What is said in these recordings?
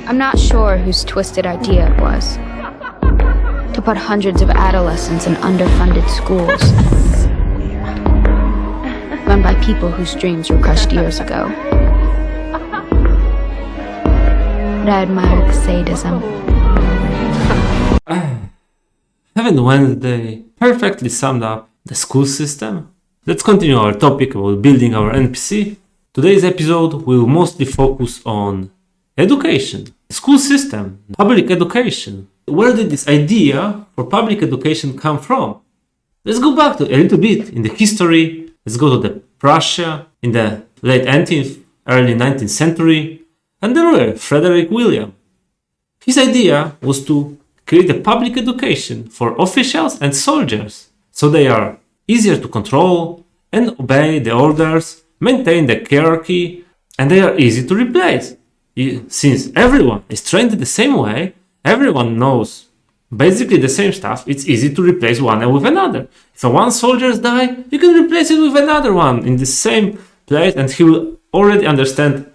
I'm not sure whose twisted idea it was to put hundreds of adolescents in underfunded schools run by people whose dreams were crushed years ago. But I admire the sadism. Haven't Wednesday perfectly summed up the school system? Let's continue our topic about building our NPC. Today's episode will mostly focus on education, school system, public education. Where did this idea for public education come from? Let's go back to a little bit in the history. Let's go to the Prussia in the late 18th, early 19th century. And there were Frederick William. His idea was to create a public education for officials and soldiers, so they are easier to control and obey the orders, maintain the hierarchy, and they are easy to replace. Since everyone is trained the same way, everyone knows basically the same stuff, it's easy to replace one with another. If one soldier dies, you can replace it with another one in the same place, and he will already understand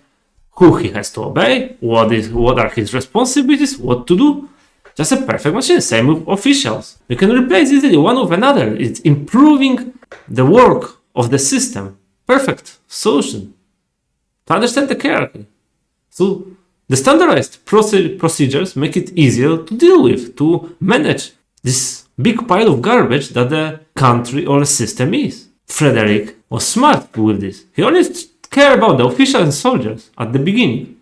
who he has to obey, what are his responsibilities, what to do. Just a perfect machine. Same with officials. You can replace easily one with another. It's improving the work of the system. Perfect solution to understand the hierarchy. So the standardized procedures make it easier to deal with, to manage this big pile of garbage that the country or a system is. Frederick was smart with this. He only cared about the officials and soldiers at the beginning.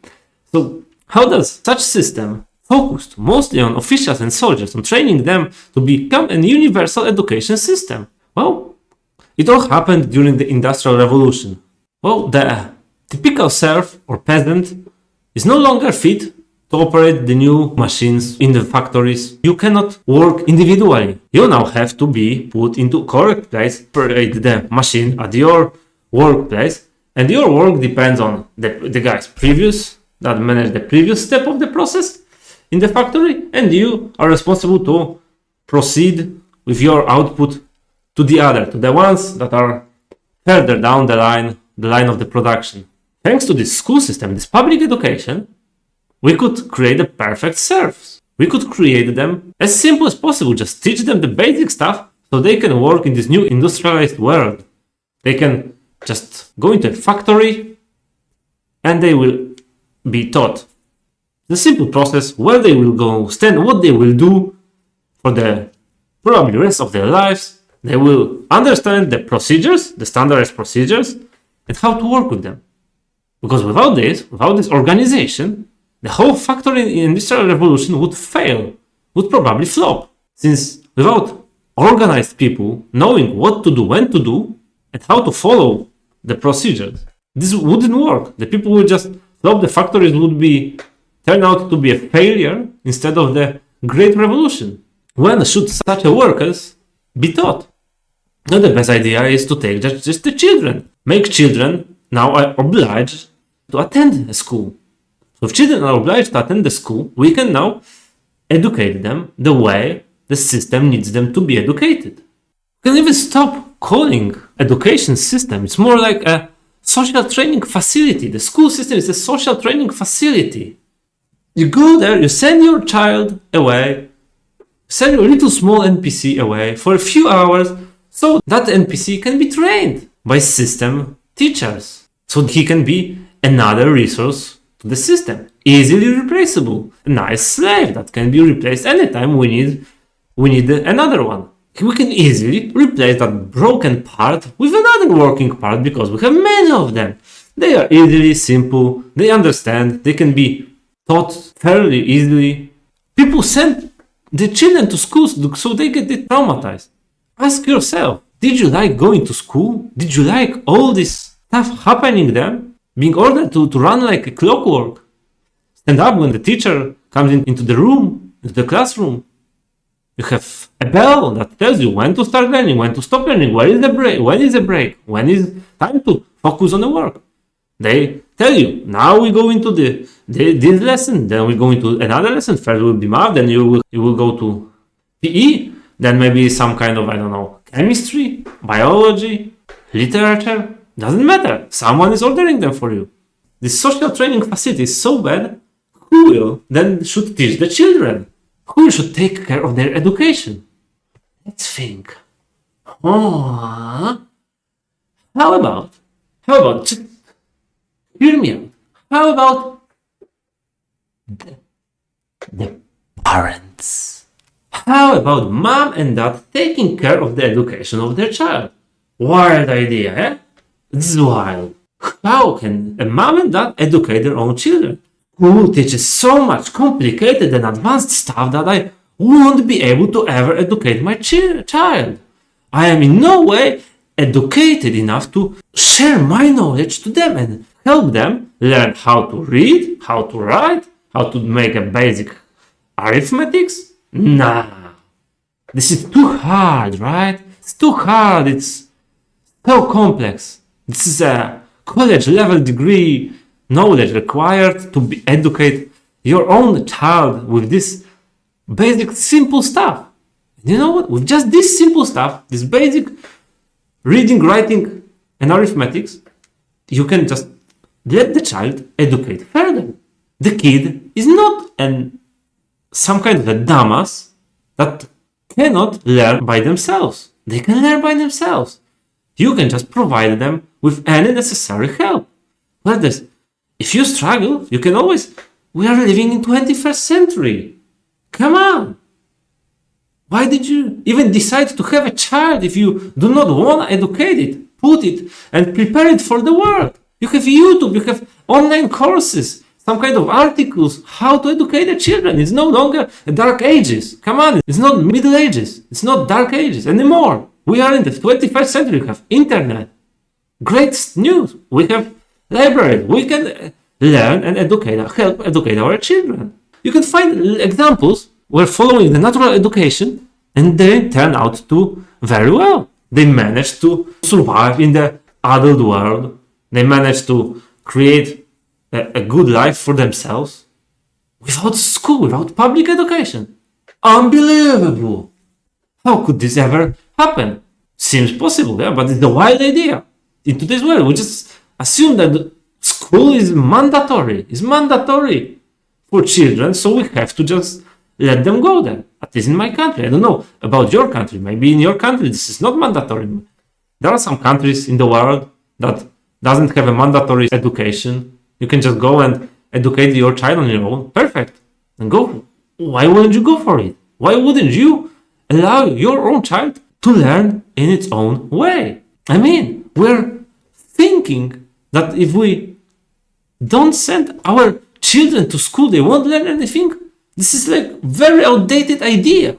So how does such system focused mostly on officials and soldiers, on training them to become a universal education system? Well, it all happened during the Industrial Revolution. Well, the typical serf or peasant is no longer fit to operate the new machines in the factories. You cannot work individually. You now have to be put into correct place, operate the machine at your workplace, and your work depends on the guys that manage the previous step of the process in the factory, and you are responsible to proceed with your output to the ones that are further down the line of the production. Thanks to this school system, this public education, we could create the perfect serfs. We could create them as simple as possible, just teach them the basic stuff so they can work in this new industrialized world. They can just go into a factory and they will be taught the simple process, where they will go, stand, what they will do for the probably rest of their lives. They will understand the procedures, the standardized procedures, and how to work with them. Because without this organization, the whole factory in the Industrial Revolution would fail, would probably flop. Since without organized people knowing what to do, when to do, and how to follow the procedures, this wouldn't work. The people would just flop, the factories would turn out to be a failure instead of the great revolution. When should such a workers be taught? Now the best idea is to take just the children. Make children now are obliged to attend a school. So if children are obliged to attend the school, we can now educate them the way the system needs them to be educated. We can even stop calling education system. It's more like a social training facility. The school system is a social training facility. You go there, you send your child away, send your little small NPC away for a few hours so that NPC can be trained by system teachers. So he can be another resource to the system, easily replaceable, a nice slave that can be replaced anytime we need another one. We can easily replace that broken part with another working part because we have many of them. They are easily simple, they understand, they can be taught fairly easily. People send the children to schools so they get traumatized. Ask yourself, did you like going to school? Did you like all this stuff happening there? Being ordered to run like a clockwork? Stand up when the teacher comes into the room, into the classroom. You have a bell that tells you when to start learning, when to stop learning, when is a break, when is time to focus on the work. They tell you, now we go into this lesson, then we go into another lesson. First will be math, then you will go to PE, then maybe some kind of, chemistry, biology, literature. Doesn't matter. Someone is ordering them for you. This social training facility is so bad. Who then should teach the children? Who should take care of their education? Let's think. How about, just hear me out. How about the parents? How about mom and dad taking care of the education of their child? Wild idea, eh? This is wild. How can a mom and dad educate their own children? Who teaches so much complicated and advanced stuff that I won't be able to ever educate my child? I am in no way educated enough to share my knowledge to them and help them learn how to read, how to write, how to make a basic arithmetics. Nah, this is too hard, right? It's too hard. It's so complex. This is a college level degree knowledge required to educate your own child with this basic simple stuff. You know what? With just this simple stuff, this basic reading, writing, and arithmetics, you can just let the child educate further. The kid is not some kind of a dumbass that cannot learn by themselves. They can learn by themselves. You can just provide them with any necessary help. Well, if you struggle, you can always... We are living in 21st century. Come on. Why did you even decide to have a child if you do not want to educate it, put it, and prepare it for the world? You have YouTube, you have online courses, some kind of articles, how to educate the children. It's no longer dark ages. Come on, it's not middle ages. It's not dark ages anymore. We are in the 21st century. We have internet. Great news. We have library. We can learn and help educate our children. You can find examples where following the natural education and they turn out to very well. They managed to survive in the adult world. They managed to create a good life for themselves without school, without public education. Unbelievable! How could this ever happen? Seems possible, yeah, but it's a wild idea. In today's world, we just assume that school is mandatory. It's mandatory for children, so we have to just let them go there. At least in my country. I don't know about your country. Maybe in your country this is not mandatory. There are some countries in the world that doesn't have a mandatory education. You can just go and educate your child on your own. Perfect. And go. Why wouldn't you go for it? Why wouldn't you allow your own child to learn in its own way? I mean, we're thinking that if we don't send our children to school, they won't learn anything. This is like very outdated idea.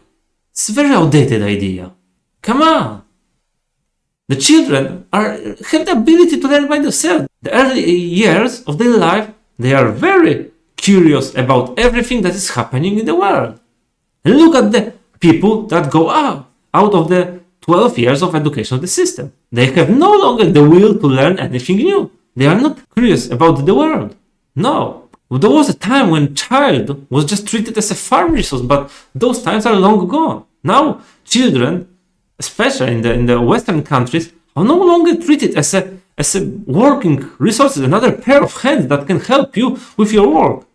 It's a very outdated idea. Come on. The children have the ability to learn by themselves. The early years of their life, they are very curious about everything that is happening in the world. And look at the people that go out of the 12 years of education of the system. They have no longer the will to learn anything new. They are not curious about the world. No. There was a time when child was just treated as a farm resource, but those times are long gone. Now, children, especially in the Western countries, are no longer treated as a working resource, another pair of hands that can help you with your work.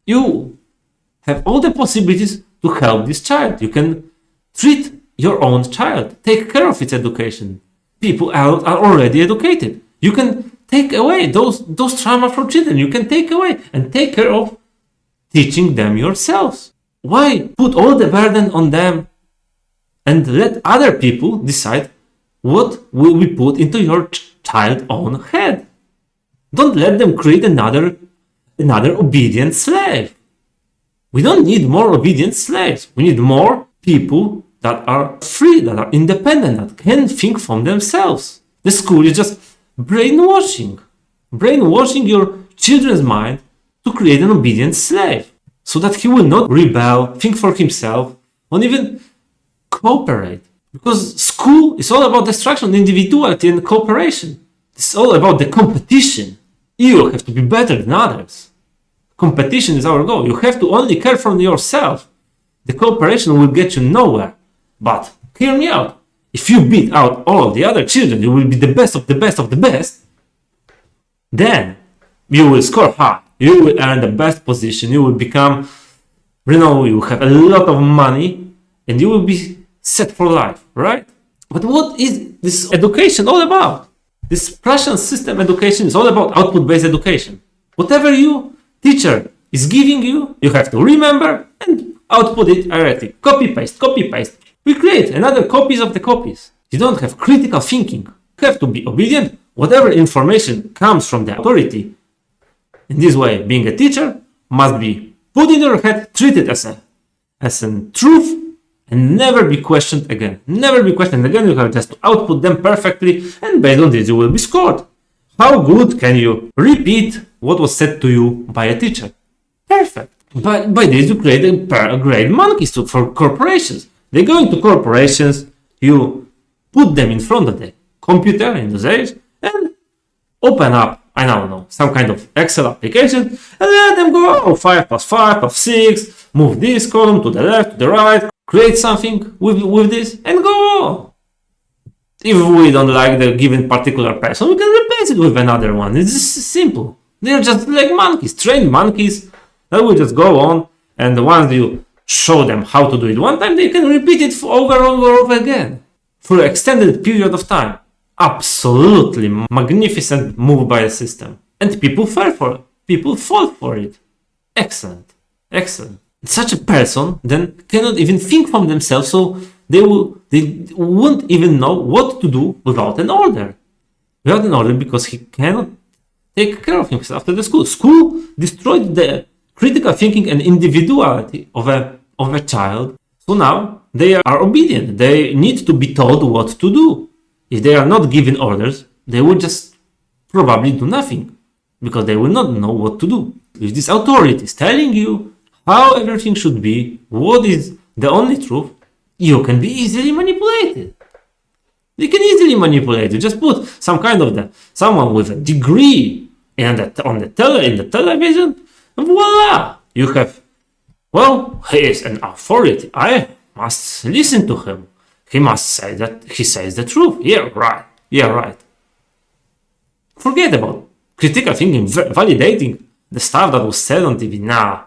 You have all the possibilities to help this child. You can treat your own child, take care of its education. People are already educated. You can take away those trauma from children. You can take away and take care of teaching them yourselves. Why put all the burden on them and let other people decide what will we put into your child's own head? Don't let them create another obedient slave. We don't need more obedient slaves. We need more people that are free, that are independent, that can think for themselves. The school is just brainwashing your children's mind to create an obedient slave so that he will not rebel, think for himself, or even cooperate. Because school is all about destruction, individuality, and cooperation. It's all about the competition. You have to be better than others. Competition is our goal. You have to only care for yourself. The cooperation will get you nowhere. But hear me out. If you beat out all the other children, you will be the best of the best of the best. Then you will score high You will earn the best position. You will become, you will have a lot of money and you will be set for life, right? But what is this education all about? This Prussian system education is all about output-based education. Whatever you teacher is giving you, you have to remember and output it directly. Copy, paste, copy, paste. We create another copies of the copies. You don't have critical thinking. You have to be obedient. Whatever information comes from the authority, in this way, being a teacher must be put in your head, treated as a truth, and never be questioned again. Never be questioned again. You have just to output them perfectly, and based on this, you will be scored. How good can you repeat what was said to you by a teacher? Perfect. By this, you create a great monkeys for corporations. They go into corporations, you put them in front of the computer in those days, and open up, I don't know, some kind of Excel application, and let them go, 5 plus 5 plus 6, move this column to the left, to the right, create something with this, and go on. If we don't like the given particular person, we can replace it with another one. It's simple. They're just like monkeys, trained monkeys, that will just go on, and once you show them how to do it one time, they can repeat it over and over again for an extended period of time. Absolutely magnificent move by the system. And people fall for it. People fall for it. Excellent. Excellent. Such a person then cannot even think from themselves, so they won't even know what to do without an order. Without an order, because he cannot take care of himself after the school. School destroyed the critical thinking and individuality of a child. So now they are obedient. They need to be told what to do. If they are not given orders, they will just probably do nothing because they will not know what to do. If this authority is telling you how everything should be, what is the only truth, you can be easily manipulated. You can easily manipulate. You just put some kind of someone with a degree in the television, and voila, you have. Well, he is an authority. I must listen to him. He must say that he says the truth. Yeah, right. Yeah, right. Forget about critical thinking, validating the stuff that was said on TV. Nah,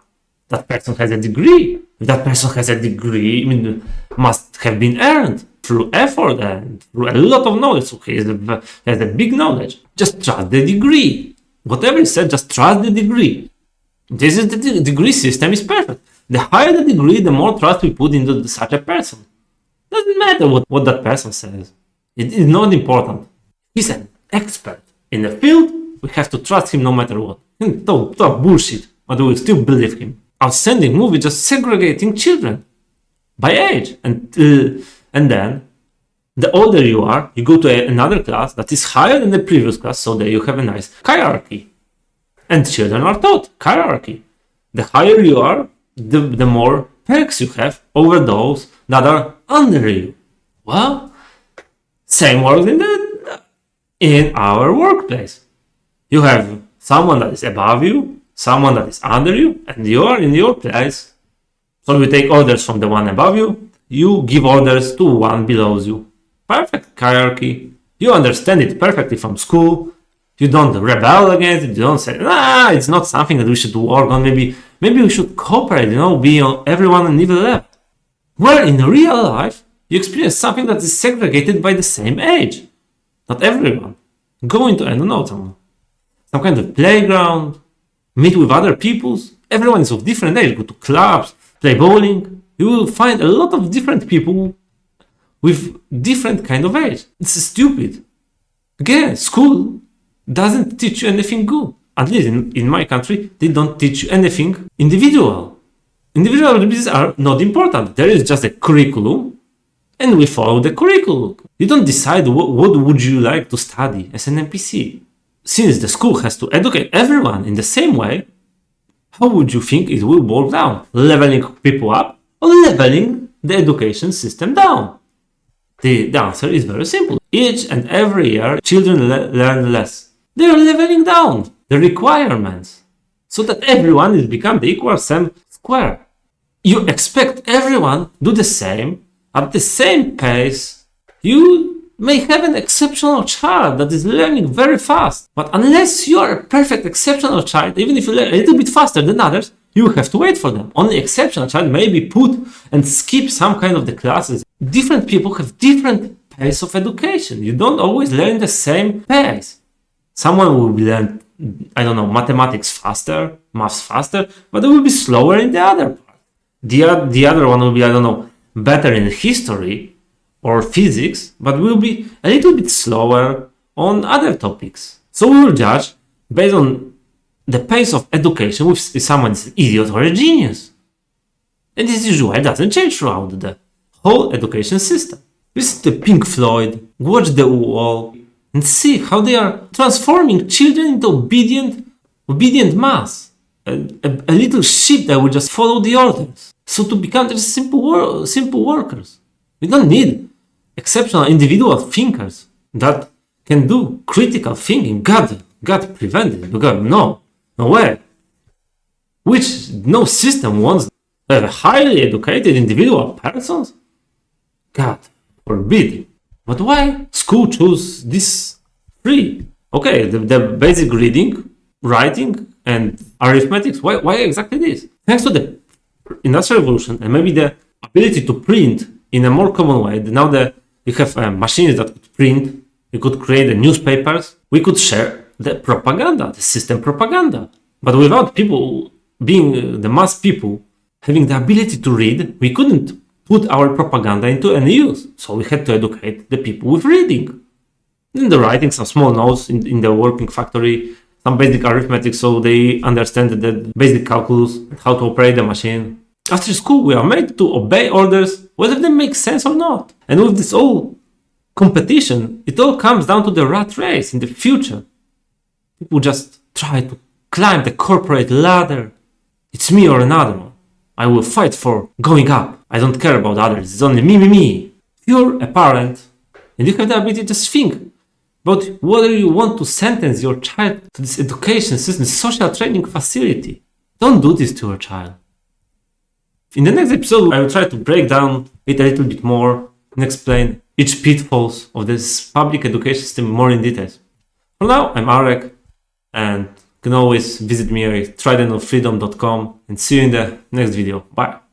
that person has a degree. If that person has a degree, must have been earned through effort and through a lot of knowledge. So he has a big knowledge. Just trust the degree. Whatever is said, just trust the degree. This is the degree system is perfect. The higher the degree, the more trust we put into such a person. Doesn't matter what that person says. It is not important. He's an expert in the field. We have to trust him no matter what. Talk bullshit, but we will still believe him. Outstanding movie, just segregating children by age, and then the older you are, you go to another class that is higher than the previous class, so that you have a nice hierarchy, and children are taught hierarchy. The higher you are, the more perks you have over those that are under you. Well, same works in our workplace. You have someone that is above you, someone that is under you, and you are in your place. So you take orders from the one above you, you give orders to one below you. Perfect hierarchy. You understand it perfectly from school. You don't rebel against it. You don't say, it's not something that we should work on. Maybe we should cooperate, be on everyone on level level. Where in real life, you experience something that is segregated by the same age. Not everyone. Go into, some kind of playground, meet with other peoples. Everyone is of different age. Go to clubs, play bowling. You will find a lot of different people with different kind of age. It's stupid. Again, school doesn't teach you anything good. At least in my country, they don't teach you anything individual. Individual abilities are not important. There is just a curriculum, and we follow the curriculum. You don't decide what would you like to study as an NPC. Since the school has to educate everyone in the same way, how would you think it will work down? Leveling people up or leveling the education system down? The answer is very simple. Each and every year, children learn less. They are leveling down the requirements so that everyone is become the equal same square. You expect everyone do the same at the same pace. You may have an exceptional child that is learning very fast. But unless you are a perfect exceptional child, even if you learn a little bit faster than others, you have to wait for them. Only exceptional child may be put and skip some kind of the classes. Different people have different pace of education. You don't always learn the same pace. Someone will learn, mathematics faster, maths faster, but they will be slower in the other part. The other one will be, better in history or physics, but will be a little bit slower on other topics. So we will judge based on the pace of education if someone is an idiot or a genius. And this usually doesn't change throughout the whole education system. Listen to Pink Floyd, watch The Wall, and see how they are transforming children into obedient mass. A little sheep that will just follow the orders. So to become just simple workers. We don't need exceptional individual thinkers that can do critical thinking. God prevented it. Because no way. Which no system wants a highly educated individual persons? God forbid. But why school choose this three? Okay, the basic reading, writing, and arithmetic. Why exactly this? Thanks to the Industrial Revolution and maybe the ability to print in a more common way. Now that you have machines that could print, you could create the newspapers, we could share the propaganda, the system propaganda. But without people being the mass people having the ability to read, we couldn't put our propaganda into any use. So we had to educate the people with reading. In the writing, some small notes in the working factory, some basic arithmetic so they understand the basic calculus, how to operate the machine. After school, we are made to obey orders, whether they make sense or not. And with this all competition, it all comes down to the rat race in the future. People just try to climb the corporate ladder. It's me or another one. I will fight for going up. I don't care about others. It's only me. If you're a parent and you have the ability to just think about whether you want to sentence your child to this education system, social training facility, don't do this to your child. In the next episode, I will try to break down it a little bit more and explain each pitfalls of this public education system more in details. For now, I'm Arek, and you can always visit me at tridentofreedom.com and see you in the next video. Bye.